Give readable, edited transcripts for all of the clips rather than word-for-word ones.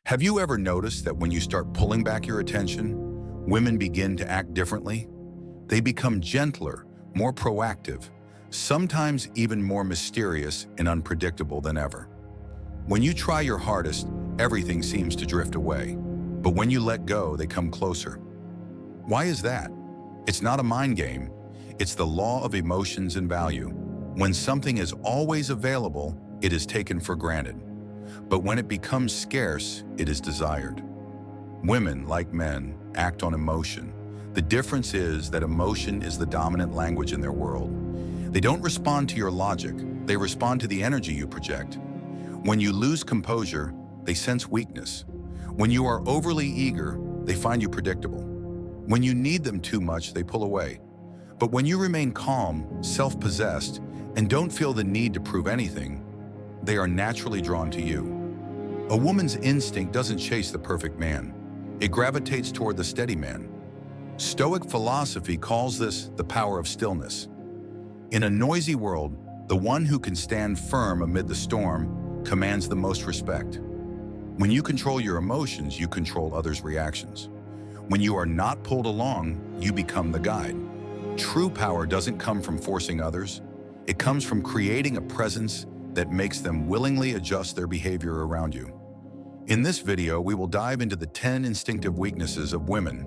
Have you ever noticed that when you start pulling back your attention, women begin to act differently? They become gentler, more proactive, sometimes even more mysterious and unpredictable than ever. When you try your hardest, everything seems to drift away. But when you let go, they come closer. Why is that? It's not a mind game. It's the law of emotions and value. When something is always available, it is taken for granted. But when it becomes scarce, it is desired. Women, like men, act on emotion. The difference is that emotion is the dominant language in their world. They don't respond to your logic, they respond to the energy you project. When you lose composure, they sense weakness. When you are overly eager, they find you predictable. When you need them too much, they pull away. But when you remain calm, self-possessed, and don't feel the need to prove anything, they are naturally drawn to you. A woman's instinct doesn't chase the perfect man. It gravitates toward the steady man. Stoic philosophy calls this the power of stillness. In a noisy world, the one who can stand firm amid the storm commands the most respect. When you control your emotions, you control others' reactions. When you are not pulled along, you become the guide. True power doesn't come from forcing others. It comes from creating a presence that makes them willingly adjust their behavior around you. In this video, we will dive into the 10 instinctive weaknesses of women,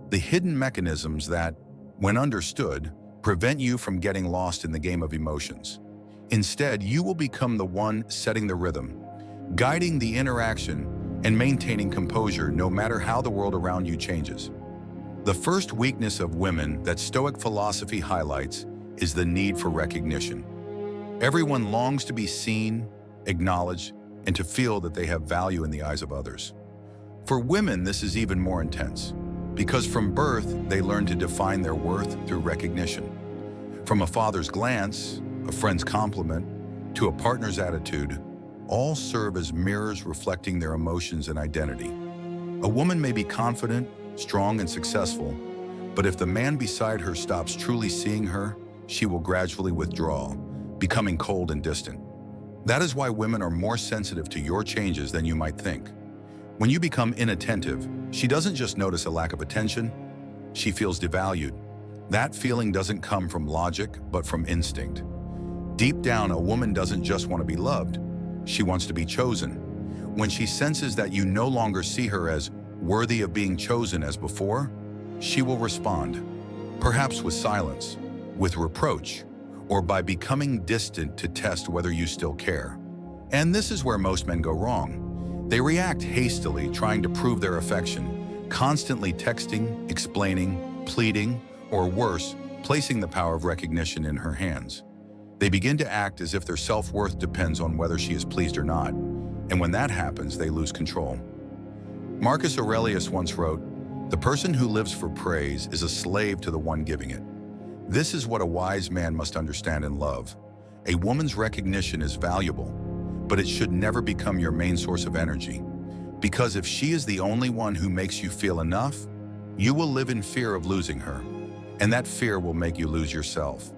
the hidden mechanisms that, when understood, prevent you from getting lost in the game of emotions. Instead, you will become the one setting the rhythm, guiding the interaction, and maintaining composure no matter how the world around you changes. The first weakness of women that Stoic philosophy highlights is the need for recognition. Everyone longs to be seen, acknowledged, and to feel that they have value in the eyes of others. For women, this is even more intense, because from birth, they learn to define their worth through recognition. From a father's glance, a friend's compliment, to a partner's attitude, all serve as mirrors reflecting their emotions and identity. A woman may be confident, strong, and successful, but if the man beside her stops truly seeing her, she will gradually withdraw, becoming cold and distant. That is why women are more sensitive to your changes than you might think. When you become inattentive, she doesn't just notice a lack of attention, she feels devalued. That feeling doesn't come from logic, but from instinct. Deep down, a woman doesn't just want to be loved, she wants to be chosen. When she senses that you no longer see her as worthy of being chosen as before, she will respond, perhaps with silence, with reproach, or by becoming distant to test whether you still care. And this is where most men go wrong. They react hastily, trying to prove their affection, constantly texting, explaining, pleading, or worse, placing the power of recognition in her hands. They begin to act as if their self-worth depends on whether she is pleased or not, and when that happens, they lose control. Marcus Aurelius once wrote, "The person who lives for praise is a slave to the one giving it." This is what a wise man must understand and love. A woman's recognition is valuable, but it should never become your main source of energy. Because if she is the only one who makes you feel enough, you will live in fear of losing her, and that fear will make you lose yourself.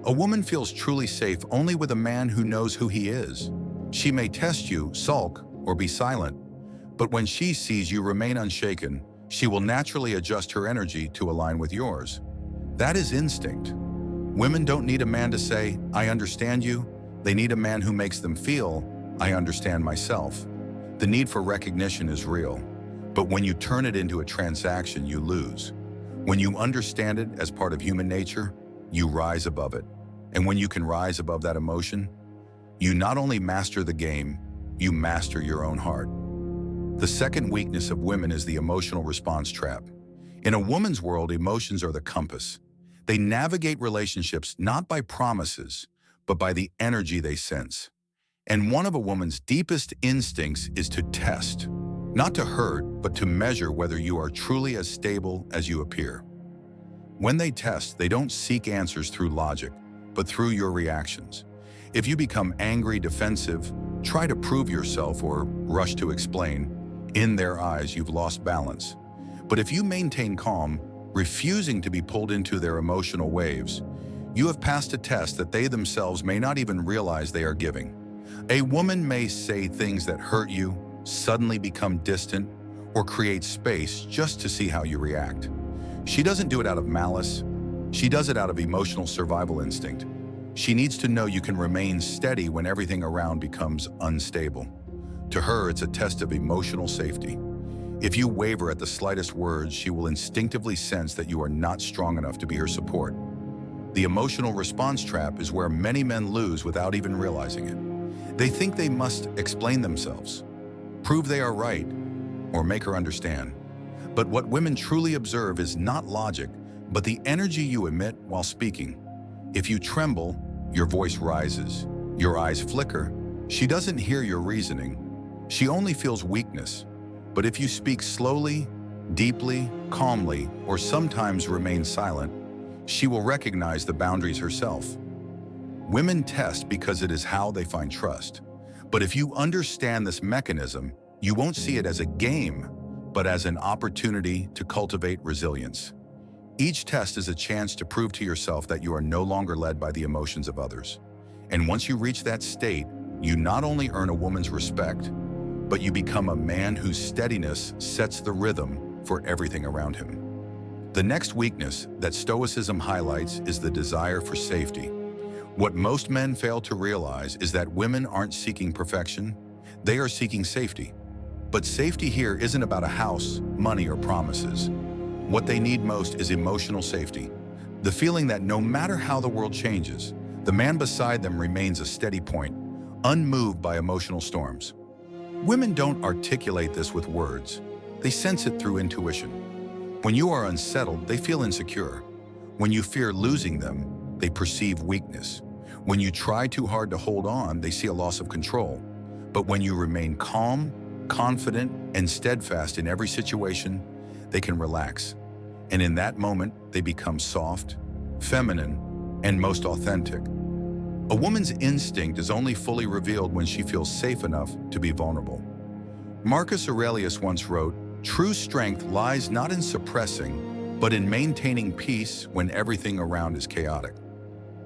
A woman feels truly safe only with a man who knows who he is. She may test you, sulk, or be silent, but when she sees you remain unshaken, she will naturally adjust her energy to align with yours. That is instinct. Women don't need a man to say, "I understand you." They need a man who makes them feel, "I understand myself." The need for recognition is real, but when you turn it into a transaction, you lose. When you understand it as part of human nature, you rise above it. And when you can rise above that emotion, you not only master the game, you master your own heart. The second weakness of women is the emotional response trap. In a woman's world, emotions are the compass. They navigate relationships not by promises, but by the energy they sense. And one of a woman's deepest instincts is to test, not to hurt, but to measure whether you are truly as stable as you appear. When they test, they don't seek answers through logic, but through your reactions. If you become angry, defensive, try to prove yourself, or rush to explain, in their eyes, you've lost balance. But if you maintain calm, refusing to be pulled into their emotional waves, you have passed a test that they themselves may not even realize they are giving. A woman may say things that hurt you, suddenly become distant, or create space just to see how you react. She doesn't do it out of malice. She does it out of emotional survival instinct. She needs to know you can remain steady when everything around becomes unstable. To her, it's a test of emotional safety. If you waver at the slightest words, she will instinctively sense that you are not strong enough to be her support. The emotional response trap is where many men lose without even realizing it. They think they must explain themselves, prove they are right, or make her understand. But what women truly observe is not logic, but the energy you emit while speaking. If you tremble, your voice rises, your eyes flicker. She doesn't hear your reasoning. She only feels weakness. But if you speak slowly, deeply, calmly, or sometimes remain silent, she will recognize the boundaries herself. Women test because it is how they find trust. But if you understand this mechanism, you won't see it as a game, but as an opportunity to cultivate resilience. Each test is a chance to prove to yourself that you are no longer led by the emotions of others. And once you reach that state, you not only earn a woman's respect, but you become a man whose steadiness sets the rhythm for everything around him. The next weakness that Stoicism highlights is the desire for safety. What most men fail to realize is that women aren't seeking perfection, they are seeking safety. But safety here isn't about a house, money, or promises. What they need most is emotional safety. The feeling that no matter how the world changes, the man beside them remains a steady point, unmoved by emotional storms. Women don't articulate this with words. They sense it through intuition. When you are unsettled, they feel insecure. When you fear losing them, they perceive weakness. When you try too hard to hold on, they see a loss of control. But when you remain calm, confident, and steadfast in every situation, they can relax. And in that moment, they become soft, feminine, and most authentic. A woman's instinct is only fully revealed when she feels safe enough to be vulnerable. Marcus Aurelius once wrote, "True strength lies not in suppressing, but in maintaining peace when everything around is chaotic."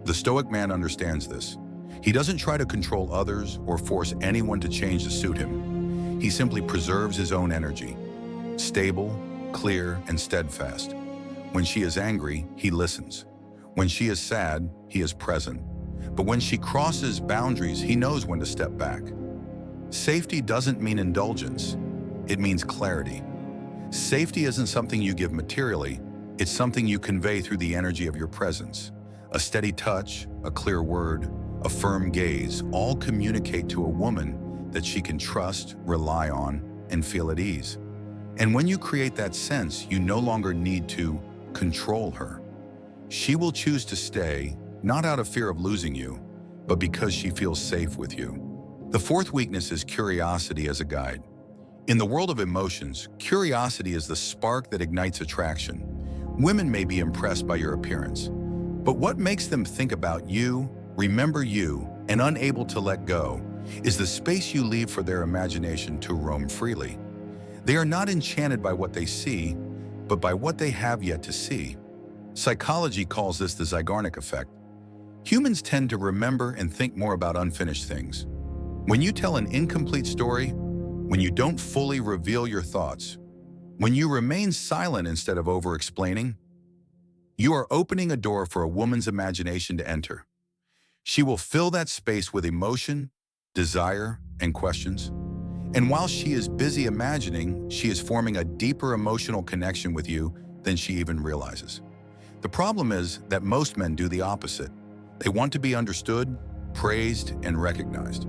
The Stoic man understands this. He doesn't try to control others or force anyone to change to suit him. He simply preserves his own energy, stable, clear, and steadfast. When she is angry, he listens. When she is sad, he is present. But when she crosses boundaries, he knows when to step back. Safety doesn't mean indulgence. It means clarity. Safety isn't something you give materially. It's something you convey through the energy of your presence. A steady touch, a clear word, a firm gaze, all communicate to a woman that she can trust, rely on, and feel at ease. And when you create that sense, you no longer need to control her. She will choose to stay, not out of fear of losing you, but because she feels safe with you. The fourth weakness is curiosity as a guide. In the world of emotions, curiosity is the spark that ignites attraction. Women may be impressed by your appearance, but what makes them think about you, remember you, and unable to let go is the space you leave for their imagination to roam freely. They are not enchanted by what they see, but by what they have yet to see. Psychology calls this the Zeigarnik effect. Humans tend to remember and think more about unfinished things. When you tell an incomplete story, when you don't fully reveal your thoughts, when you remain silent instead of over-explaining, you are opening a door for a woman's imagination to enter. She will fill that space with emotion, desire, and questions. And while she is busy imagining, she is forming a deeper emotional connection with you than she even realizes. The problem is that most men do the opposite. They want to be understood, praised, and recognized.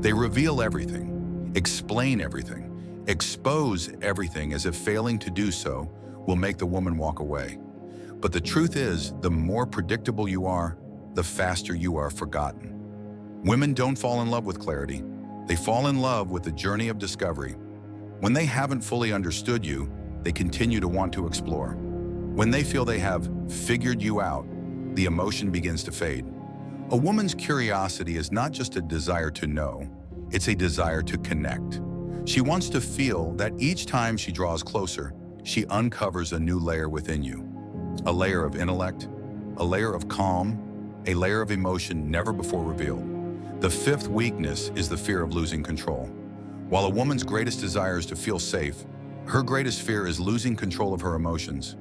They reveal everything, explain everything, expose everything as if failing to do so will make the woman walk away. But the truth is, the more predictable you are, the faster you are forgotten. Women don't fall in love with clarity. They fall in love with the journey of discovery. When they haven't fully understood you, they continue to want to explore. When they feel they have figured you out, the emotion begins to fade. A woman's curiosity is not just a desire to know, it's a desire to connect. She wants to feel that each time she draws closer, she uncovers a new layer within you. A layer of intellect, a layer of calm, a layer of emotion never before revealed. The fifth weakness is the fear of losing control. While a woman's greatest desire is to feel safe, her greatest fear is losing control of her emotions.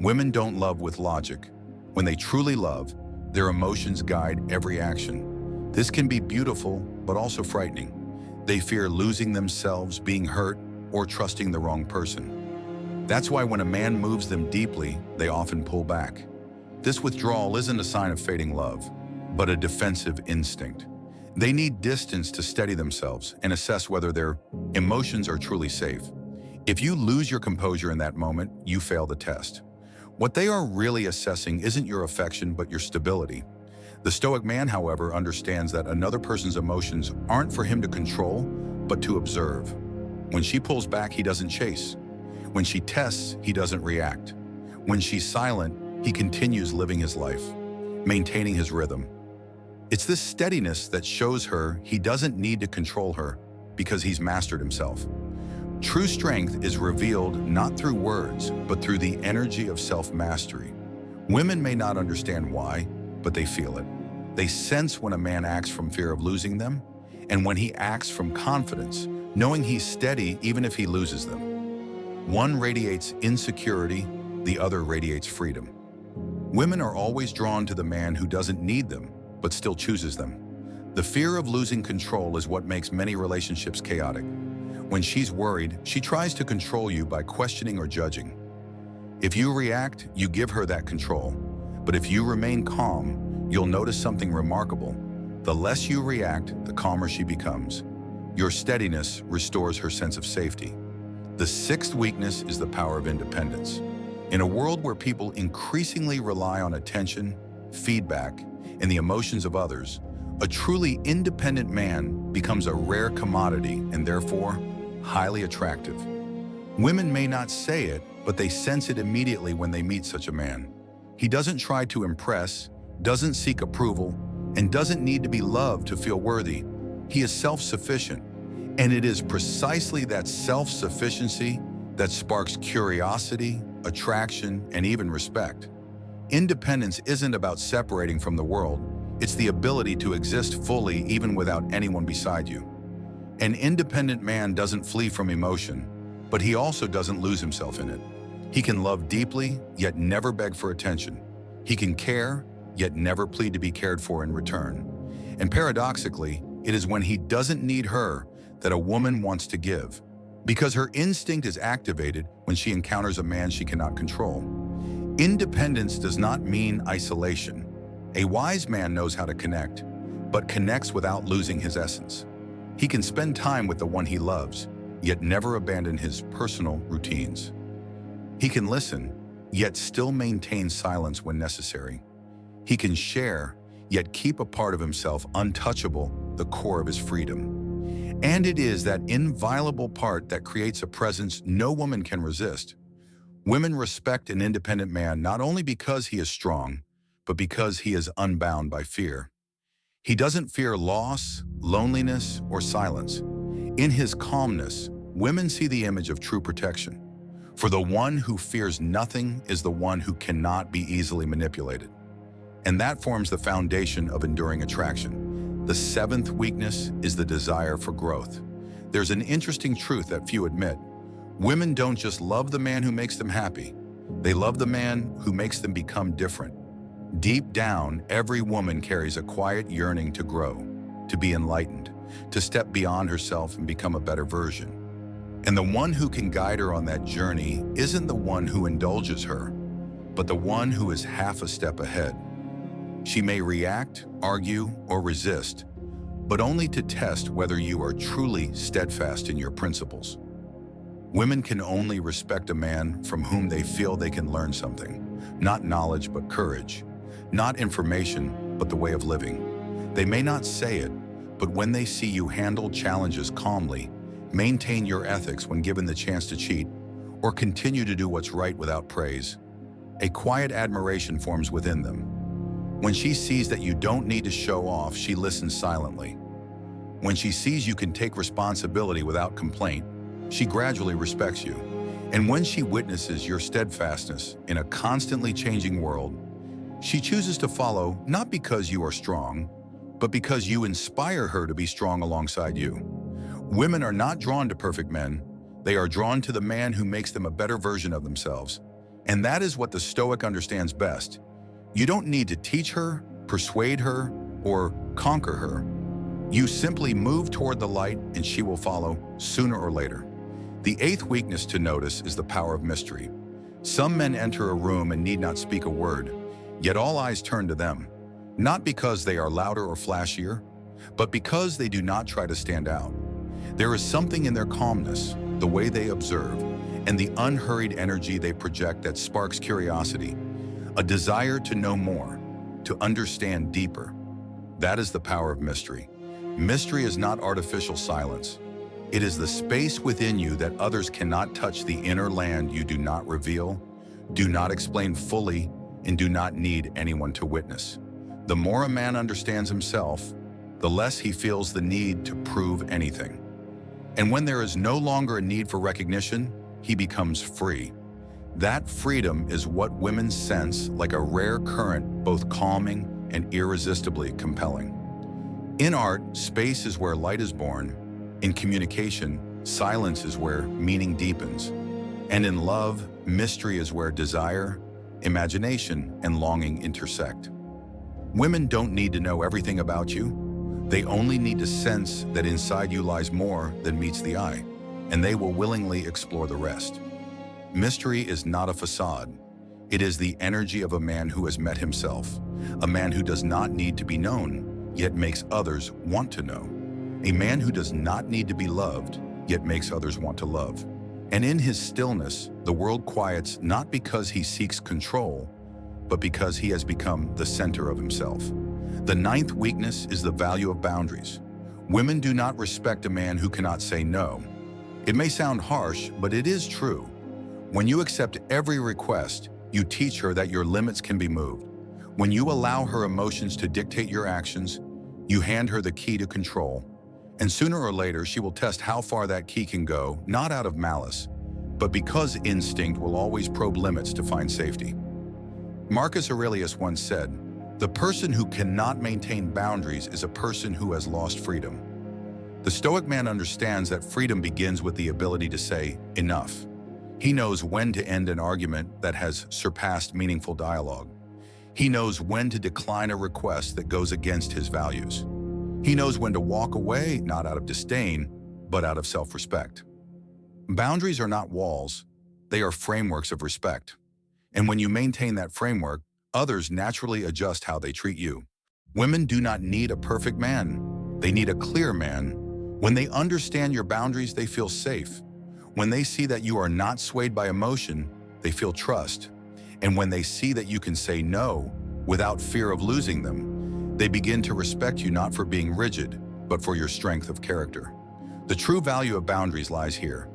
Women don't love with logic. When they truly love, their emotions guide every action. This can be beautiful, but also frightening. They fear losing themselves, being hurt, or trusting the wrong person. That's why when a man moves them deeply, they often pull back. This withdrawal isn't a sign of fading love, but a defensive instinct. They need distance to steady themselves and assess whether their emotions are truly safe. If you lose your composure in that moment, you fail the test. What they are really assessing isn't your affection, but your stability. The Stoic man, however, understands that another person's emotions aren't for him to control, but to observe. When she pulls back, he doesn't chase. When she tests, he doesn't react. When she's silent, he continues living his life, maintaining his rhythm. It's this steadiness that shows her he doesn't need to control her because he's mastered himself. True strength is revealed not through words, but through the energy of self-mastery. Women may not understand why, but they feel it. They sense when a man acts from fear of losing them, and when he acts from confidence, knowing he's steady even if he loses them. One radiates insecurity, the other radiates freedom. Women are always drawn to the man who doesn't need them, but still chooses them. The fear of losing control is what makes many relationships chaotic. When she's worried, she tries to control you by questioning or judging. If you react, you give her that control. But if you remain calm, you'll notice something remarkable. The less you react, the calmer she becomes. Your steadiness restores her sense of safety. The sixth weakness is the power of independence. In a world where people increasingly rely on attention, feedback, and the emotions of others, a truly independent man becomes a rare commodity and therefore highly attractive. Women may not say it, but they sense it immediately when they meet such a man. He doesn't try to impress, doesn't seek approval, and doesn't need to be loved to feel worthy. He is self-sufficient, and it is precisely that self-sufficiency that sparks curiosity, attraction, and even respect. Independence isn't about separating from the world. It's the ability to exist fully even without anyone beside you. An independent man doesn't flee from emotion, but he also doesn't lose himself in it. He can love deeply, yet never beg for attention. He can care, yet never plead to be cared for in return. And paradoxically, it is when he doesn't need her that a woman wants to give, because her instinct is activated when she encounters a man she cannot control. Independence does not mean isolation. A wise man knows how to connect, but connects without losing his essence. He can spend time with the one he loves, yet never abandon his personal routines. He can listen, yet still maintain silence when necessary. He can share, yet keep a part of himself untouchable, the core of his freedom. And it is that inviolable part that creates a presence no woman can resist. Women respect an independent man not only because he is strong, but because he is unbound by fear. He doesn't fear loss, loneliness, or silence. In his calmness, women see the image of true protection. For the one who fears nothing is the one who cannot be easily manipulated. And that forms the foundation of enduring attraction. The seventh weakness is the desire for growth. There's an interesting truth that few admit. Women don't just love the man who makes them happy. They love the man who makes them become different. Deep down, every woman carries a quiet yearning to grow, to be enlightened, to step beyond herself and become a better version. And the one who can guide her on that journey isn't the one who indulges her, but the one who is half a step ahead. She may react, argue, or resist, but only to test whether you are truly steadfast in your principles. Women can only respect a man from whom they feel they can learn something, not knowledge but courage, not information but the way of living. They may not say it, but when they see you handle challenges calmly, maintain your ethics when given the chance to cheat, or continue to do what's right without praise, a quiet admiration forms within them. When she sees that you don't need to show off, she listens silently. When she sees you can take responsibility without complaint, she gradually respects you. And when she witnesses your steadfastness in a constantly changing world, she chooses to follow not because you are strong, but because you inspire her to be strong alongside you. Women are not drawn to perfect men. They are drawn to the man who makes them a better version of themselves. And that is what the Stoic understands best. You don't need to teach her, persuade her, or conquer her. You simply move toward the light and she will follow sooner or later. The eighth weakness to notice is the power of mystery. Some men enter a room and need not speak a word, yet all eyes turn to them, not because they are louder or flashier, but because they do not try to stand out. There is something in their calmness, the way they observe, and the unhurried energy they project that sparks curiosity, a desire to know more, to understand deeper. That is the power of mystery. Mystery is not artificial silence. It is the space within you that others cannot touch, the inner land you do not reveal, do not explain fully, and do not need anyone to witness. The more a man understands himself, the less he feels the need to prove anything. And when there is no longer a need for recognition, he becomes free. That freedom is what women sense like a rare current, both calming and irresistibly compelling. In art, space is where light is born. In communication, silence is where meaning deepens. And in love, mystery is where desire, imagination, and longing intersect. Women don't need to know everything about you. They only need to sense that inside you lies more than meets the eye, and they will willingly explore the rest. Mystery is not a facade. It is the energy of a man who has met himself, a man who does not need to be known, yet makes others want to know. A man who does not need to be loved, yet makes others want to love. And in his stillness, the world quiets not because he seeks control, but because he has become the center of himself. The ninth weakness is the value of boundaries. Women do not respect a man who cannot say no. It may sound harsh, but it is true. When you accept every request, you teach her that your limits can be moved. When you allow her emotions to dictate your actions, you hand her the key to control. And sooner or later, she will test how far that key can go, not out of malice, but because instinct will always probe limits to find safety. Marcus Aurelius once said, "The person who cannot maintain boundaries is a person who has lost freedom." The Stoic man understands that freedom begins with the ability to say, enough. He knows when to end an argument that has surpassed meaningful dialogue. He knows when to decline a request that goes against his values. He knows when to walk away, not out of disdain, but out of self-respect. Boundaries are not walls, they are frameworks of respect. And when you maintain that framework, others naturally adjust how they treat you. Women do not need a perfect man. They need a clear man. When they understand your boundaries, they feel safe. When they see that you are not swayed by emotion, they feel trust. And when they see that you can say no without fear of losing them, they begin to respect you not for being rigid, but for your strength of character. The true value of boundaries lies here.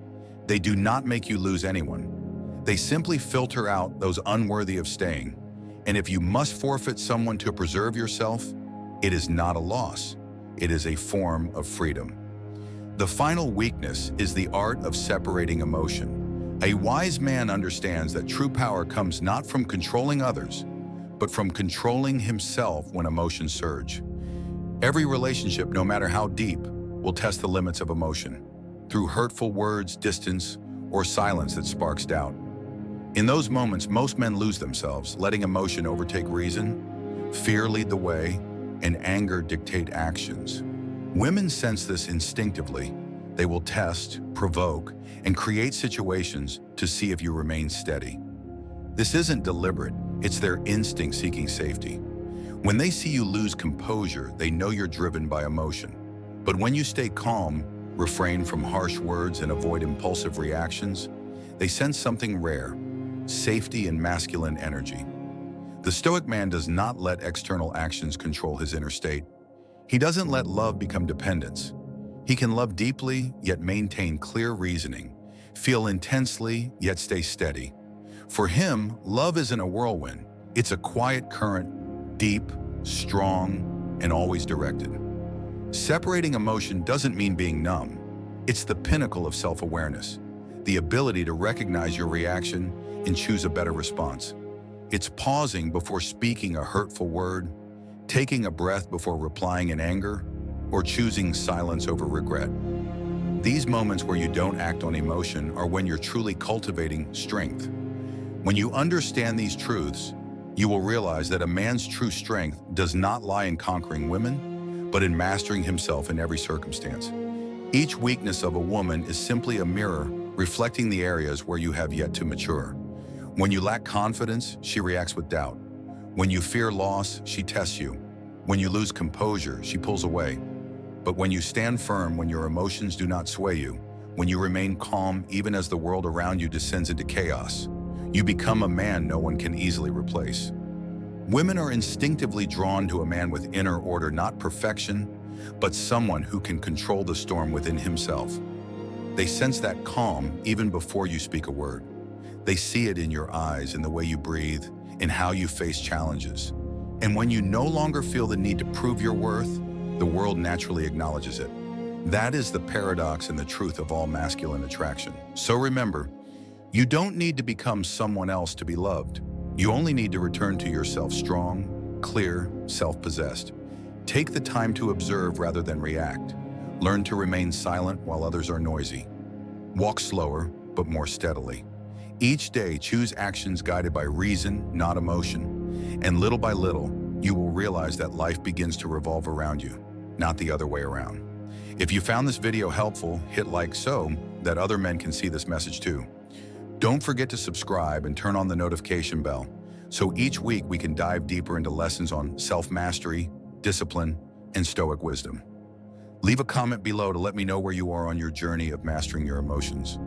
They do not make you lose anyone. They simply filter out those unworthy of staying. And if you must forfeit someone to preserve yourself, it is not a loss. It is a form of freedom. The final weakness is the art of separating emotion. A wise man understands that true power comes not from controlling others, but from controlling himself when emotions surge. Every relationship, no matter how deep, will test the limits of emotion, through hurtful words, distance, or silence that sparks doubt. In those moments, most men lose themselves, letting emotion overtake reason, fear lead the way, and anger dictate actions. Women sense this instinctively. They will test, provoke, and create situations to see if you remain steady. This isn't deliberate, it's their instinct seeking safety. When they see you lose composure, they know you're driven by emotion. But when you stay calm, refrain from harsh words, and avoid impulsive reactions, they sense something rare, safety and masculine energy. The Stoic man does not let external actions control his inner state. He doesn't let love become dependence. He can love deeply, yet maintain clear reasoning, feel intensely, yet stay steady. For him, love isn't a whirlwind. It's a quiet current, deep, strong, and always directed. Separating emotion doesn't mean being numb. It's the pinnacle of self-awareness, the ability to recognize your reaction and choose a better response. It's pausing before speaking a hurtful word, taking a breath before replying in anger, or choosing silence over regret. These moments where you don't act on emotion are when you're truly cultivating strength. When you understand these truths, you will realize that a man's true strength does not lie in conquering women, but in mastering himself in every circumstance. Each weakness of a woman is simply a mirror reflecting the areas where you have yet to mature. When you lack confidence, she reacts with doubt. When you fear loss, she tests you. When you lose composure, she pulls away. But when you stand firm, when your emotions do not sway you, when you remain calm even as the world around you descends into chaos, you become a man no one can easily replace. Women are instinctively drawn to a man with inner order, not perfection, but someone who can control the storm within himself. They sense that calm even before you speak a word. They see it in your eyes, in the way you breathe, in how you face challenges. And when you no longer feel the need to prove your worth, the world naturally acknowledges it. That is the paradox and the truth of all masculine attraction. So remember, you don't need to become someone else to be loved. You only need to return to yourself strong, clear, self-possessed. Take the time to observe rather than react. Learn to remain silent while others are noisy. Walk slower, but more steadily. Each day, choose actions guided by reason, not emotion. And little by little, you will realize that life begins to revolve around you, not the other way around. If you found this video helpful, hit like so that other men can see this message too. Don't forget to subscribe and turn on the notification bell so each week we can dive deeper into lessons on self-mastery, discipline, and Stoic wisdom. Leave a comment below to let me know where you are on your journey of mastering your emotions.